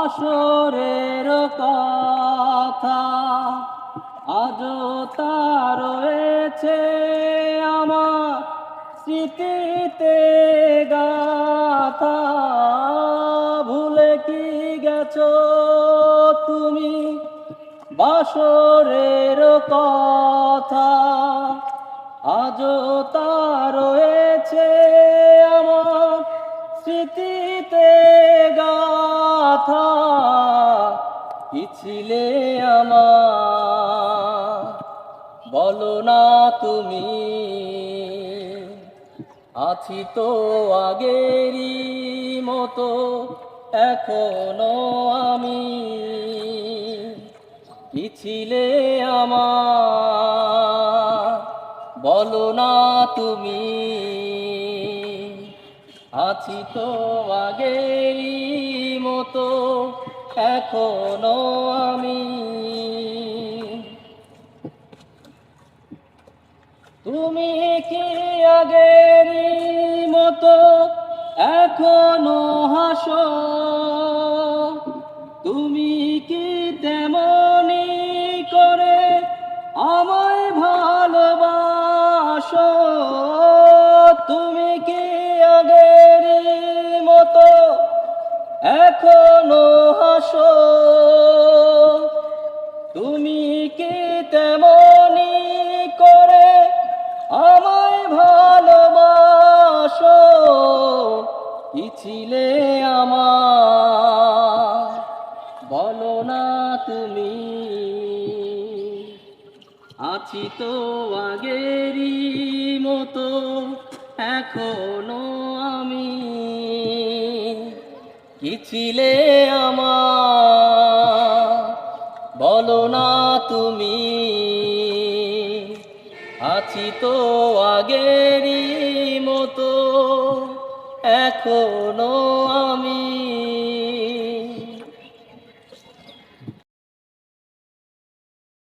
বাসরের কথা আজও তা রয়েছে আমার স্মৃতিতে গাথা। ভুলে কি গেছো তুমি বাসরের কথা? আজও তা রয়েছে আমার স্মৃতিতে গাথা। কি ছিলে আমার বলো না তুমি? আছি তো আগেরই মতো এখনো আমি। কি ছিলে আমার বলো না তুমি? আছি তো আগেরই মতো এখনো আমি। তুমি কি আগেরই মতো এখনো হাসো? তুমি কি তেমনি করে আমায় ভালোবাসো? তুমি কি আগেরই মতো এখনো হাসো? তুমি কি তেমনি করে আমায় ভালোবাসো? কি ছিলে আমার বলো না তুমি? আছি তো আগেরই মতো এখনো আমি। কি ছিলে আমার বলো না তুমি? আছি তো আগেরই মতো এখনো আমি।